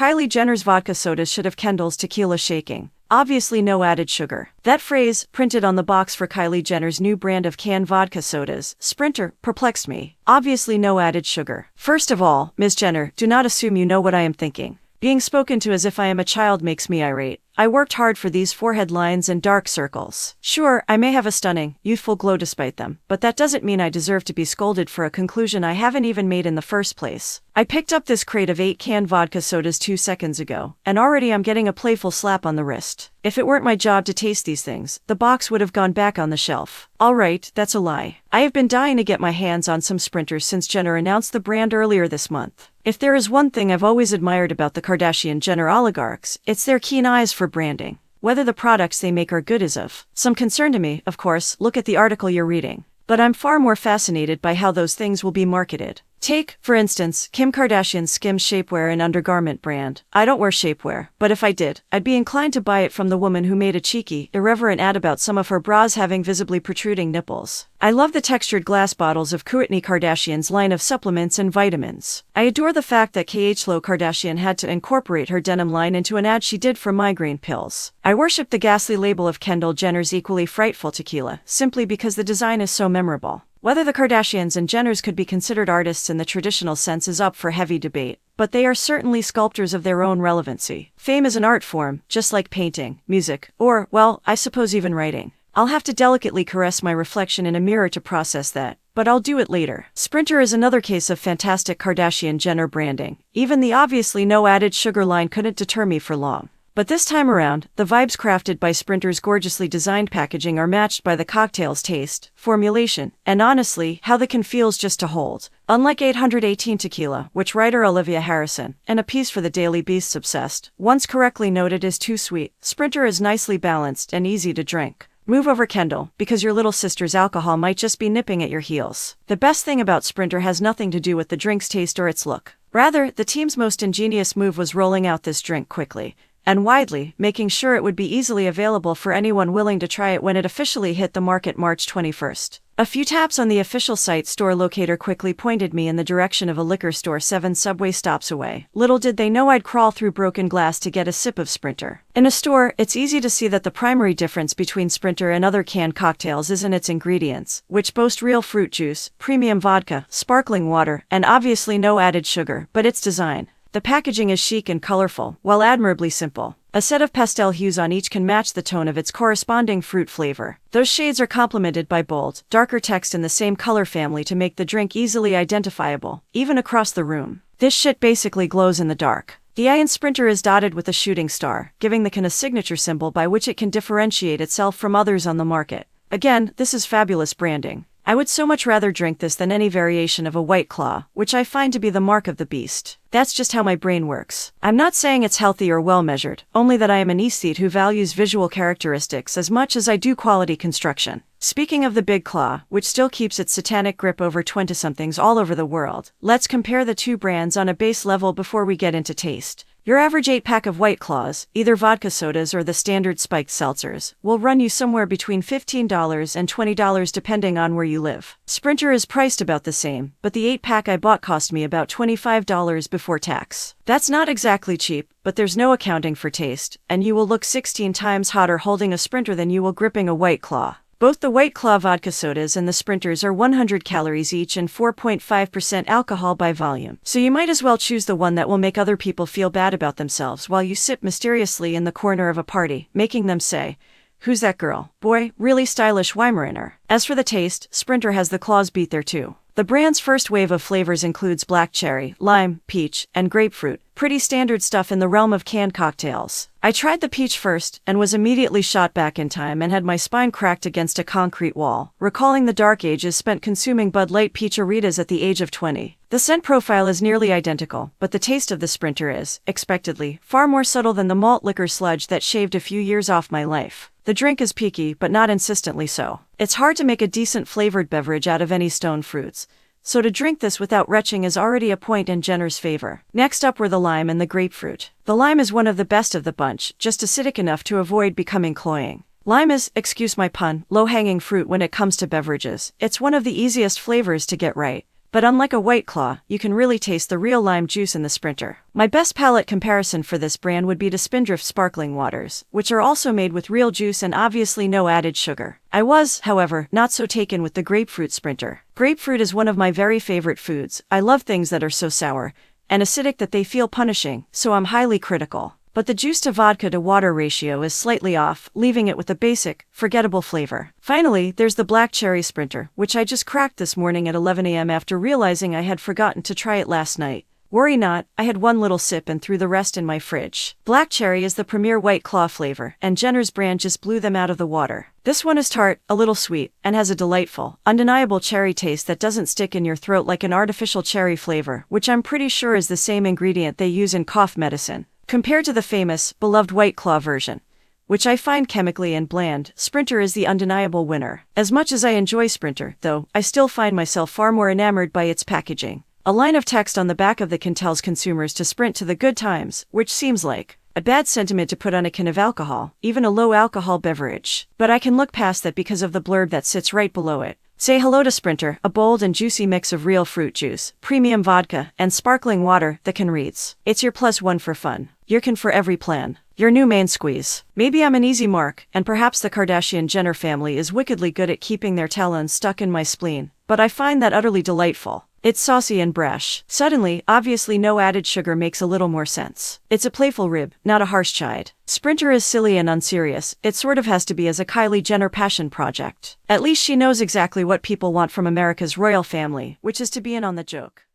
Kylie Jenner's vodka sodas should have Kendall's tequila shaking. Obviously no added sugar. That phrase, printed on the box for Kylie Jenner's new brand of canned vodka sodas, Sprinter, perplexed me. Obviously no added sugar. First of all, Ms. Jenner, do not assume you know what I am thinking. Being spoken to as if I am a child makes me irate. I worked hard for these forehead lines and dark circles. Sure, I may have a stunning, youthful glow despite them, but that doesn't mean I deserve to be scolded for a conclusion I haven't even made in the first place. I picked up this crate of 8 canned vodka sodas 2 seconds ago, and already I'm getting a playful slap on the wrist. If it weren't my job to taste these things, the box would have gone back on the shelf. Alright, that's a lie. I have been dying to get my hands on some Sprinters since Jenner announced the brand earlier this month. If there is one thing I've always admired about the Kardashian-Jenner oligarchs, it's their keen eyes for branding. Whether the products they make are good is of some concern to me, of course, look at the article you're reading. But I'm far more fascinated by how those things will be marketed. Take, for instance, Kim Kardashian's Skims shapewear and undergarment brand. I don't wear shapewear, but if I did, I'd be inclined to buy it from the woman who made a cheeky, irreverent ad about some of her bras having visibly protruding nipples. I love the textured glass bottles of Kourtney Kardashian's line of supplements and vitamins. I adore the fact that Khloe Kardashian had to incorporate her denim line into an ad she did for migraine pills. I worship the ghastly label of Kendall Jenner's equally frightful Tequila, simply because the design is so memorable. Whether the Kardashians and Jenners could be considered artists in the traditional sense is up for heavy debate, but they are certainly sculptors of their own relevancy. Fame is an art form, just like painting, music, or, well, I suppose even writing. I'll have to delicately caress my reflection in a mirror to process that, but I'll do it later. Sprinter is another case of fantastic Kardashian-Jenner branding. Even the obviously no added sugar line couldn't deter me for long. But this time around, the vibes crafted by Sprinter's gorgeously designed packaging are matched by the cocktail's taste, formulation, and honestly, how the can feels just to hold. Unlike 818 Tequila, which writer Olivia Harrison, and a piece for the Daily Beast's Obsessed, once correctly noted is too sweet, Sprinter is nicely balanced and easy to drink. Move over, Kendall, because your little sister's alcohol might just be nipping at your heels. The best thing about Sprinter has nothing to do with the drink's taste or its look. Rather, the team's most ingenious move was rolling out this drink quickly and widely, making sure it would be easily available for anyone willing to try it when it officially hit the market March 21st. A few taps on the official site store locator quickly pointed me in the direction of a liquor store 7 subway stops away. Little did they know I'd crawl through broken glass to get a sip of Sprinter. In a store, it's easy to see that the primary difference between Sprinter and other canned cocktails isn't its ingredients, which boast real fruit juice, premium vodka, sparkling water, and obviously no added sugar, but its design. The packaging is chic and colorful, while admirably simple. A set of pastel hues on each can match the tone of its corresponding fruit flavor. Those shades are complemented by bold, darker text in the same color family to make the drink easily identifiable, even across the room. This shit basically glows in the dark. The I in Sprinter is dotted with a shooting star, giving the can a signature symbol by which it can differentiate itself from others on the market. Again, this is fabulous branding. I would so much rather drink this than any variation of a White Claw, which I find to be the mark of the beast. That's just how my brain works. I'm not saying it's healthy or well-measured, only that I am an aesthete who values visual characteristics as much as I do quality construction. Speaking of the Big Claw, which still keeps its satanic grip over 20-somethings all over the world, let's compare the two brands on a base level before we get into taste. Your average 8-pack of White Claws, either vodka sodas or the standard spiked seltzers, will run you somewhere between $15 and $20 depending on where you live. Sprinter is priced about the same, but the 8-pack I bought cost me about $25 before tax. That's not exactly cheap, but there's no accounting for taste, and you will look 16 times hotter holding a Sprinter than you will gripping a White Claw. Both the White Claw vodka sodas and the Sprinters are 100 calories each and 4.5% alcohol by volume. So you might as well choose the one that will make other people feel bad about themselves while you sit mysteriously in the corner of a party, making them say, "Who's that girl? Boy, really stylish Weimaraner." As for the taste, Sprinter has the claws beat there too. The brand's first wave of flavors includes black cherry, lime, peach, and grapefruit. Pretty standard stuff in the realm of canned cocktails. I tried the peach first, and was immediately shot back in time and had my spine cracked against a concrete wall, recalling the dark ages spent consuming Bud Light Peach-A-Ritas at the age of 20. The scent profile is nearly identical, but the taste of the Sprinter is, expectedly, far more subtle than the malt liquor sludge that shaved a few years off my life. The drink is peaky, but not insistently so. It's hard to make a decent flavored beverage out of any stone fruits, so to drink this without retching is already a point in Jenner's favor. Next up were the lime and the grapefruit. The lime is one of the best of the bunch, just acidic enough to avoid becoming cloying. Lime is, excuse my pun, low-hanging fruit when it comes to beverages. It's one of the easiest flavors to get right. but unlike a White Claw, you can really taste the real lime juice in the Sprinter. My best palate comparison for this brand would be to Spindrift sparkling waters, which are also made with real juice and obviously no added sugar. I was, however, not so taken with the grapefruit Sprinter. Grapefruit is one of my very favorite foods. I love things that are so sour and acidic that they feel punishing, so I'm highly critical. But the juice to vodka to water ratio is slightly off, leaving it with a basic, forgettable flavor. Finally, there's the Black Cherry Sprinter, which I just cracked this morning at 11 a.m. after realizing I had forgotten to try it last night. Worry not, I had one little sip and threw the rest in my fridge. Black Cherry is the premier White Claw flavor, and Jenner's brand just blew them out of the water. This one is tart, a little sweet, and has a delightful, undeniable cherry taste that doesn't stick in your throat like an artificial cherry flavor, which I'm pretty sure is the same ingredient they use in cough medicine. Compared to the famous, beloved White Claw version, which I find chemically and bland, Sprinter is the undeniable winner. As much as I enjoy Sprinter, though, I still find myself far more enamored by its packaging. A line of text on the back of the can tells consumers to sprint to the good times, which seems like a bad sentiment to put on a can of alcohol, even a low-alcohol beverage. But I can look past that because of the blurb that sits right below it. Say hello to Sprinter, a bold and juicy mix of real fruit juice, premium vodka, and sparkling water that can reads. It's your +1 for fun. Your can for every plan. Your new main squeeze. Maybe I'm an easy mark, and perhaps the Kardashian-Jenner family is wickedly good at keeping their talons stuck in my spleen, but I find that utterly delightful. It's saucy and brash. Suddenly, obviously no added sugar makes a little more sense. It's a playful rib, not a harsh chide. Sprinter is silly and unserious. It sort of has to be as a Kylie Jenner passion project. At least she knows exactly what people want from America's royal family, which is to be in on the joke.